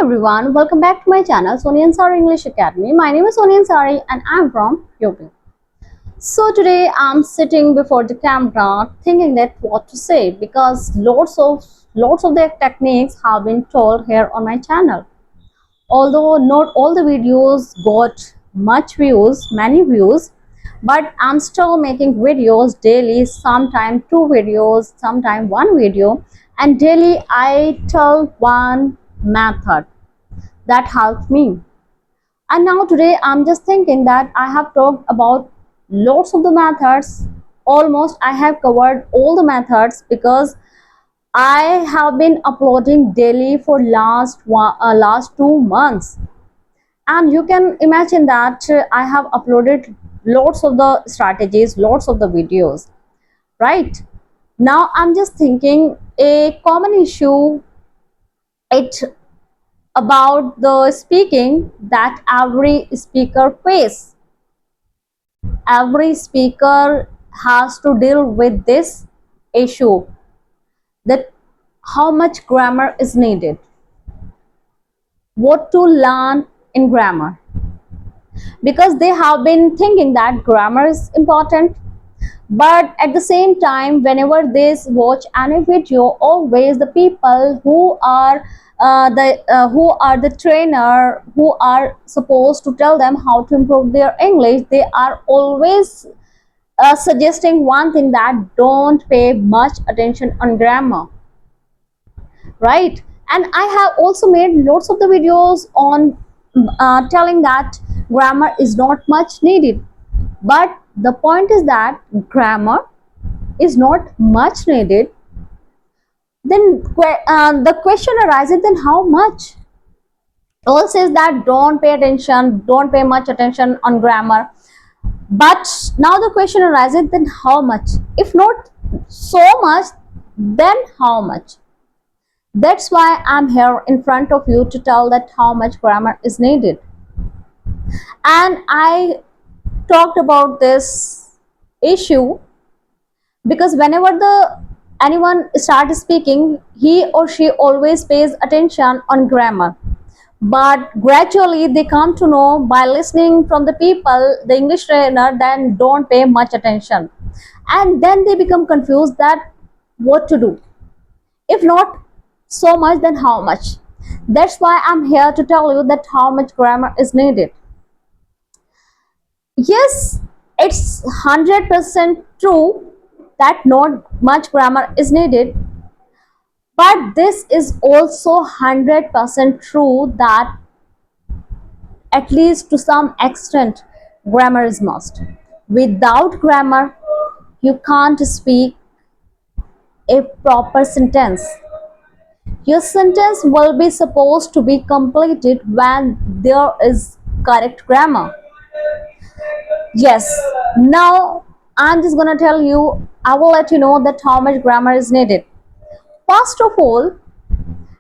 everyone, welcome back to my channel Sonia Ansari English Academy. My name is Sonia Ansari and I'm from UP. So today I'm sitting before the camera thinking that what to say because lots of the techniques have been told here on my channel. Although not all the videos got many views, but I'm still making videos daily, sometime two videos, sometime one video, and daily I tell one method that helped me. And now today I'm just thinking that I have talked about lots of the methods. Almost I have covered all the methods because I have been uploading daily for last 2 months, and you can imagine that I have uploaded lots of the strategies, lots of the videos. Right now I'm just thinking a common issue it about the speaking that every speaker face. Every speaker has to deal with this issue, that how much grammar is needed, what to learn in grammar, because they have been thinking that grammar is important. But at the same time, whenever they watch any video, always the people who are the trainer, who are supposed to tell them how to improve their English, they are always suggesting one thing, that don't pay much attention on grammar. Right? And I have also made lots of the videos on telling that grammar is not much needed. But the point is that grammar is not much needed. Then the question arises, then how much? All says that don't pay attention, don't pay much attention on grammar. But now the question arises, then how much? If not so much, then how much? That's why I'm here in front of you to tell that how much grammar is needed. And I talked about this issue because whenever anyone starts speaking, he or she always pays attention on grammar. But gradually they come to know by listening from the people, the English trainer, then don't pay much attention. And then they become confused that what to do. If not so much, then how much? That's why I'm here to tell you that how much grammar is needed. Yes, it's 100% true that not much grammar is needed, but this is also 100% true that at least to some extent grammar is must. Without grammar, you can't speak a proper sentence. Your sentence will be supposed to be completed when there is correct grammar. Yes, now I'm just gonna tell you, I will let you know that how much grammar is needed. First of all,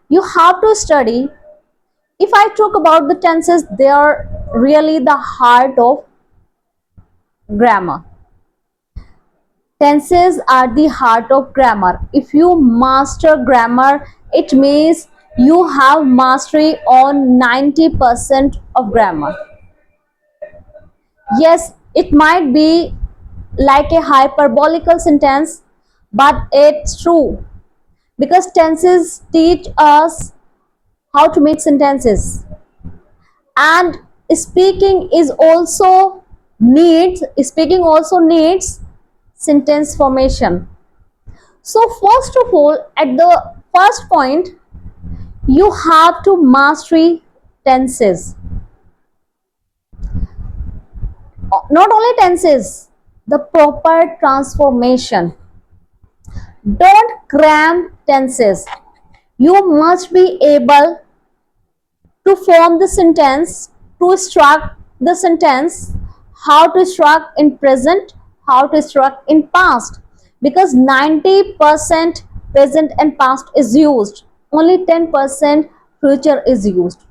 you have to study. If I talk about the tenses, they are really the heart of grammar. Tenses are the heart of grammar. If you master grammar, it means you have mastery on 90% of grammar. Yes, it might be like a hyperbolical sentence, but it's true because tenses teach us how to make sentences, and speaking also needs sentence formation. So first of all, at the first point, you have to mastery tenses. Not only tenses, the proper transformation. Don't cram tenses. You must be able to form the sentence, to structure the sentence, how to structure in present, how to structure in past, because 90% present and past is used, only 10% future is used.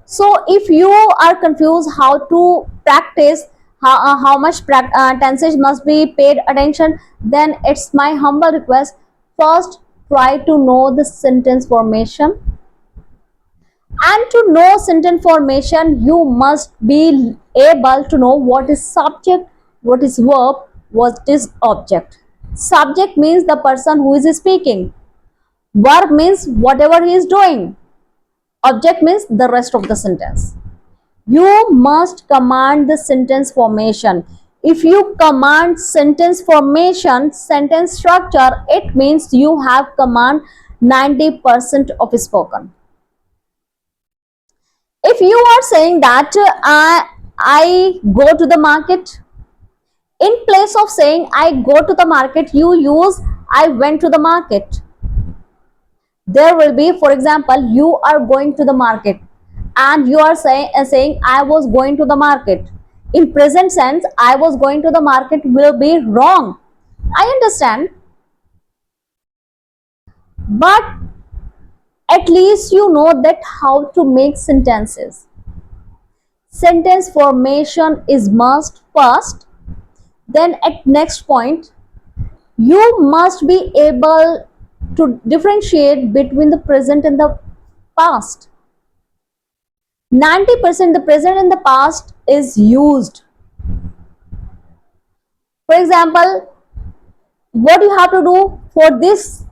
So if you are confused how to practice, how much tenses must be paid attention, then it's my humble request, first try to know the sentence formation, And to know sentence formation, you must be able to know what is subject, what is verb, what is object. Subject means the person who is speaking. Verb means whatever he is doing. Object means the rest of the sentence. You must command the sentence formation. If you command sentence formation, sentence structure, it means you have command 90% of spoken. If you are saying that I go to the market, in place of saying I go to the market, you use I went to the market. There will be, for example, you are going to the market and you are saying I was going to the market. In present sense, I was going to the market will be wrong. I understand, but at least you know that how to make sentences. Sentence formation is must first. Then at next point, you must be able to differentiate between the present and the past. 90% the present and the past is used. For example, what you have to do for this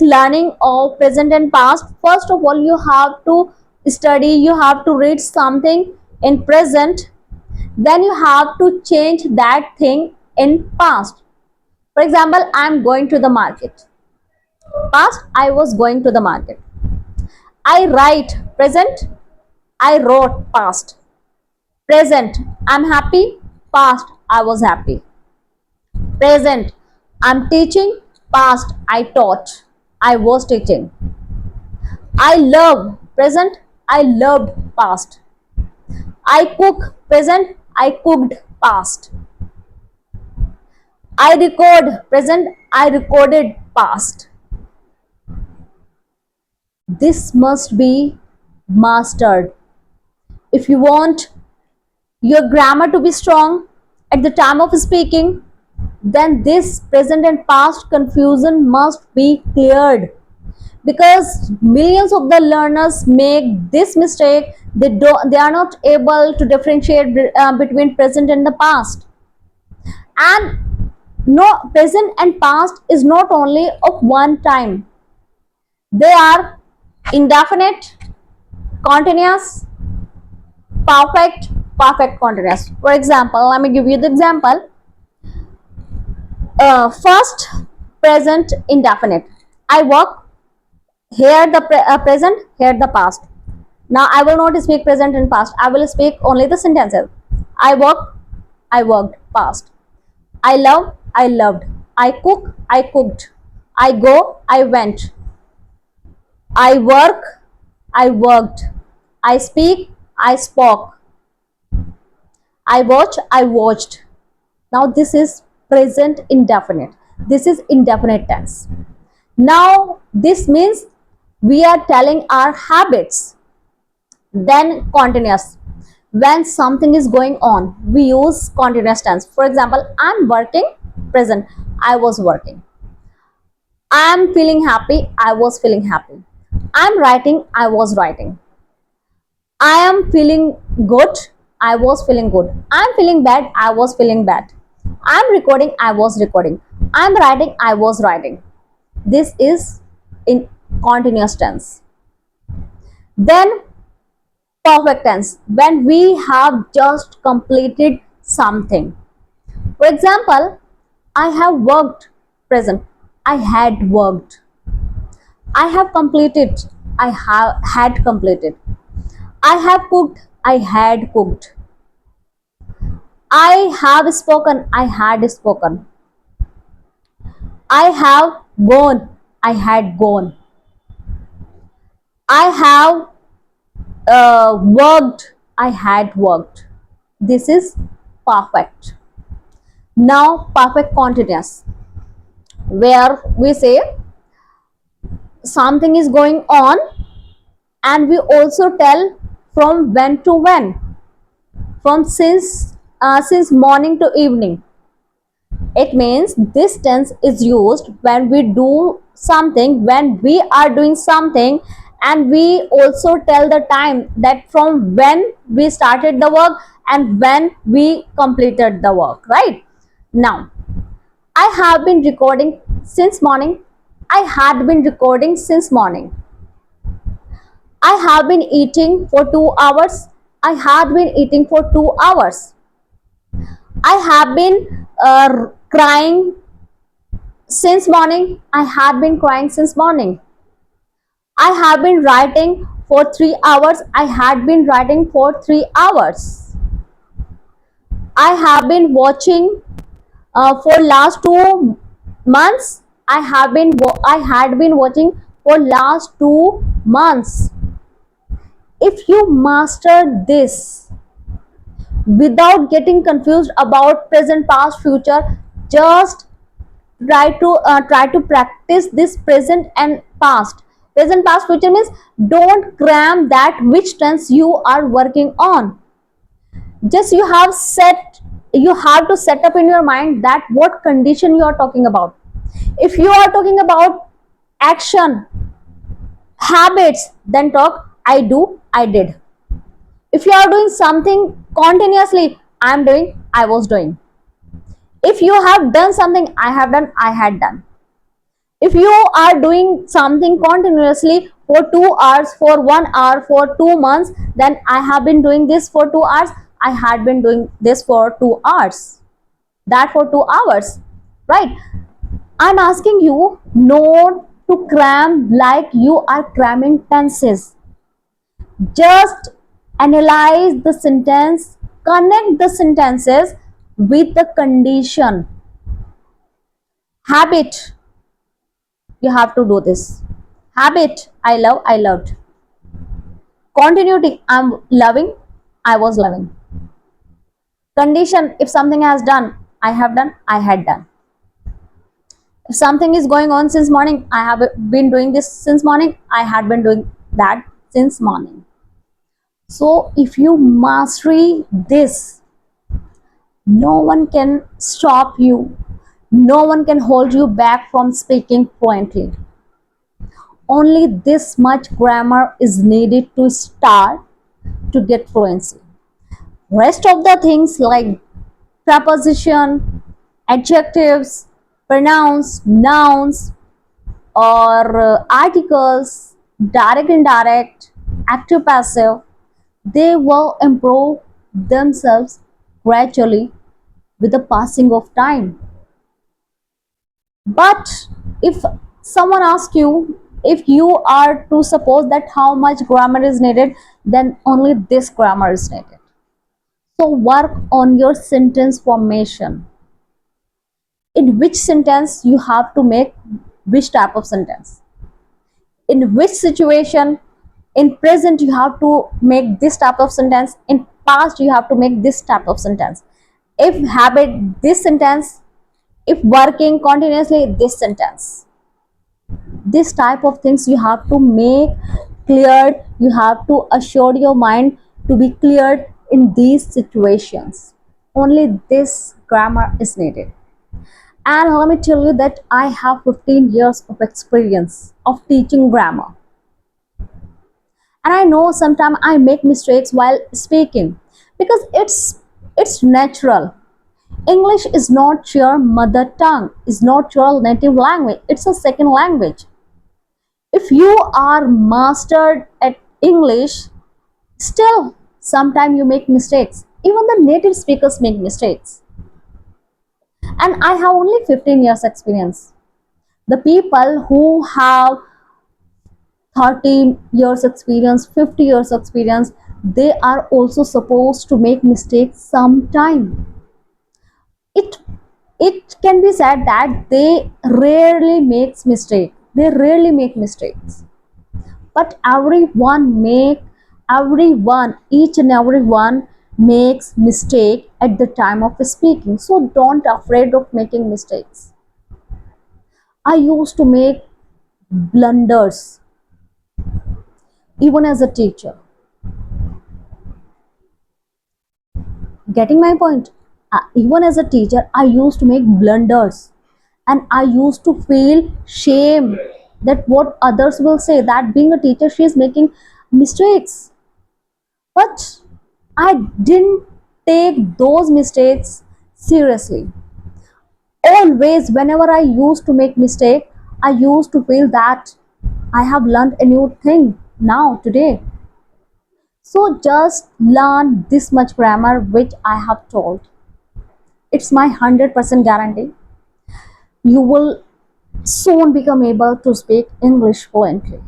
learning of present and past, first of all you have to study, you have to read something in present, then you have to change that thing in past. For example, I am going to the market. Past, I was going to the market. I write present, I wrote past. Present, I'm happy. Past, I was happy. Present, I'm teaching. Past, I taught. I was teaching. I love. Present, I loved. Past. I cook. Present, I cooked. Past. I record. Present, I recorded. Past. This must be mastered. If you want your grammar to be strong at the time of speaking, then this present and past confusion must be cleared, because millions of the learners make this mistake. They are not able to differentiate between present and the past. And no, present and past is not only of one time. They are indefinite, continuous, perfect, perfect continuous. For example, let me give you the example. First, present indefinite. I work. Here the present, here the past. Now I will not speak present and past. I will speak only the sentences. I work, I worked. Past. I love, I loved. I cook, I cooked. I go, I went. I work, I worked. I speak, I spoke. I watch, I watched. Now this is present indefinite. This is indefinite tense. Now this means we are telling our habits. Then continuous. When something is going on, we use continuous tense. For example, I'm working. Present, I was working. I'm feeling happy. I was feeling happy. I'm writing. I was writing. I am feeling good. I was feeling good. I'm feeling bad. I was feeling bad. I'm recording. I was recording. I'm writing. I was writing. This is in continuous tense. Then perfect tense, when we have just completed something. For example, I have worked. Present, I had worked. I have completed. I have had completed. I have cooked. I had cooked. I have spoken. I had spoken. I have gone. I had gone. I have worked. I had worked. This is perfect. Now perfect continuous, where we say something is going on and we also tell from when to when, from since morning to evening. It means this tense is used when we do something, when we are doing something and we also tell the time that from when we started the work and when we completed the work, right? Now, I have been recording since morning. I had been recording since morning. I have been eating for 2 hours. I had been eating for 2 hours. I have been crying since morning. I have been crying since morning. I have been writing for 3 hours. I had been writing for 3 hours. I have been watching for last 2 months. I had been watching for last 2 months. If you master this without getting confused about present, past, future, just try to practice this present and past. Present, past, future means don't cram that which tense you are working on. Just you have to set up in your mind that what condition you are talking about. If you are talking about action, habits, then talk I do, I did. If you are doing something continuously, I am doing, I was doing. If you have done something, I have done, I had done. If you are doing something continuously for 2 hours, for 1 hour, for 2 months, then I have been doing this for 2 hours, I had been doing this for 2 hours, that for 2 hours, right? I'm asking you not to cram like you are cramming tenses. Just analyze the sentence, connect the sentences with the condition. Habit, you have to do this. Habit, I love, I loved. Continuity, I'm loving, I was loving. Condition, if something has done, I have done, I had done. If something is going on since morning, I have been doing this since morning, I had been doing that since morning. So if you mastery this, no one can stop you, no one can hold you back from speaking fluently. Only this much grammar is needed to start to get fluency. Rest of the things like preposition, adjectives, pronouns, nouns, or articles, direct, indirect, active, passive, they will improve themselves gradually with the passing of time. But if someone asks you, if you are to suppose that how much grammar is needed, then only this grammar is needed. So work on your sentence formation. In which sentence you have to make which type of sentence. In which situation, in present you have to make this type of sentence, in past you have to make this type of sentence. If habit, this sentence. If working continuously, this sentence. This type of things you have to make cleared, you have to assure your mind to be cleared in these situations. Only this grammar is needed. And let me tell you that I have 15 years of experience of teaching grammar. And I know sometimes I make mistakes while speaking because it's natural. English is not your mother tongue, is not your native language, it's a second language. If you are mastered at English, still sometimes you make mistakes. Even the native speakers make mistakes. And I have only 15 years experience. The people who have 30 years experience, 50 years experience, they are also supposed to make mistakes sometime. It it can be said that they rarely makes mistake. They rarely make mistakes. But everyone, each and everyone makes mistake at the time of speaking. So don't afraid of making mistakes. I used to make blunders even as a teacher. Getting my point? Even as a teacher, I used to make blunders and I used to feel shame that what others will say, that being a teacher she is making mistakes. But I didn't take those mistakes seriously. Always, whenever I used to make mistake, I used to feel that I have learned a new thing now today. So just learn this much grammar which I have told. It's my 100% guarantee. You will soon become able to speak English fluently.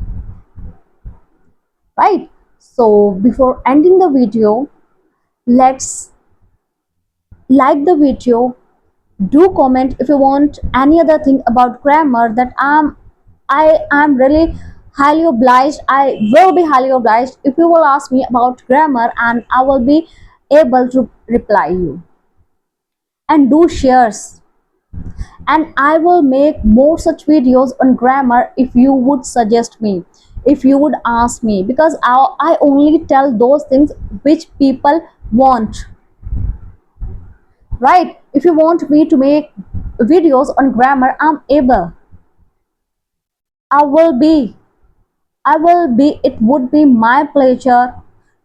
Right? So before ending the video, let's like the video, do comment if you want any other thing about grammar, that I am really highly obliged. I will be highly obliged if you will ask me about grammar, and I will be able to reply you. And do shares, and I will make more such videos on grammar if you would suggest me, if you would ask me, because I only tell those things which people want. Right? If you want me to make videos on grammar, I'm able. I will be. I will be. It would be my pleasure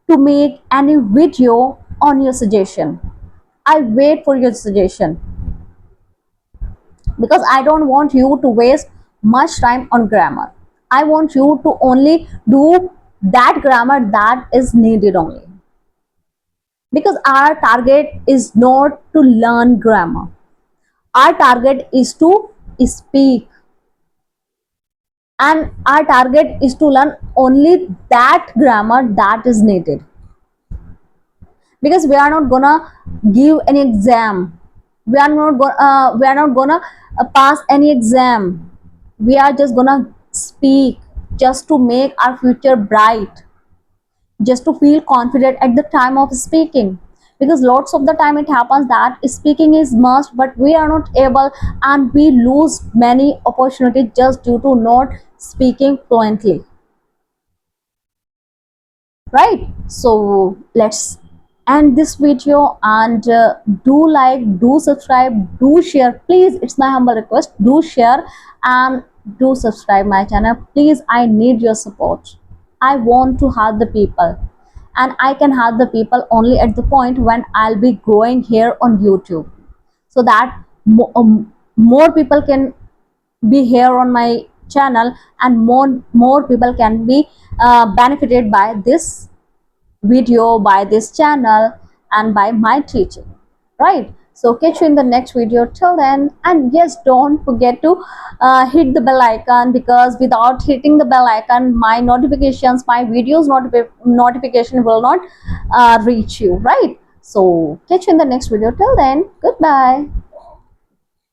to make any video on your suggestion. I wait for your suggestion, because I don't want you to waste much time on grammar. I want you to only do that grammar that is needed only. Because our target is not to learn grammar. Our target is to speak, and our target is to learn only that grammar that is needed. Because we are not gonna give any exam, we are not gonna pass any exam, we are just gonna speak, just to make our future bright, just to feel confident at the time of speaking. Because lots of the time it happens that speaking is must, but we are not able, and we lose many opportunities just due to not speaking fluently. Right? So let's end this video, and do like, do subscribe, do share, please. It's my humble request, do share and do subscribe my channel, please. I need your support. I want to help the people, and I can help the people only at the point when I'll be growing here on YouTube, so that more people can be here on my channel, and more people can be benefited by this video, by this channel, and by my teaching. Right? So catch you in the next video. Till then, and yes, don't forget to hit the bell icon, because without hitting the bell icon, my notifications, my videos notification will not reach you. Right? So catch you in the next video. Till then, goodbye.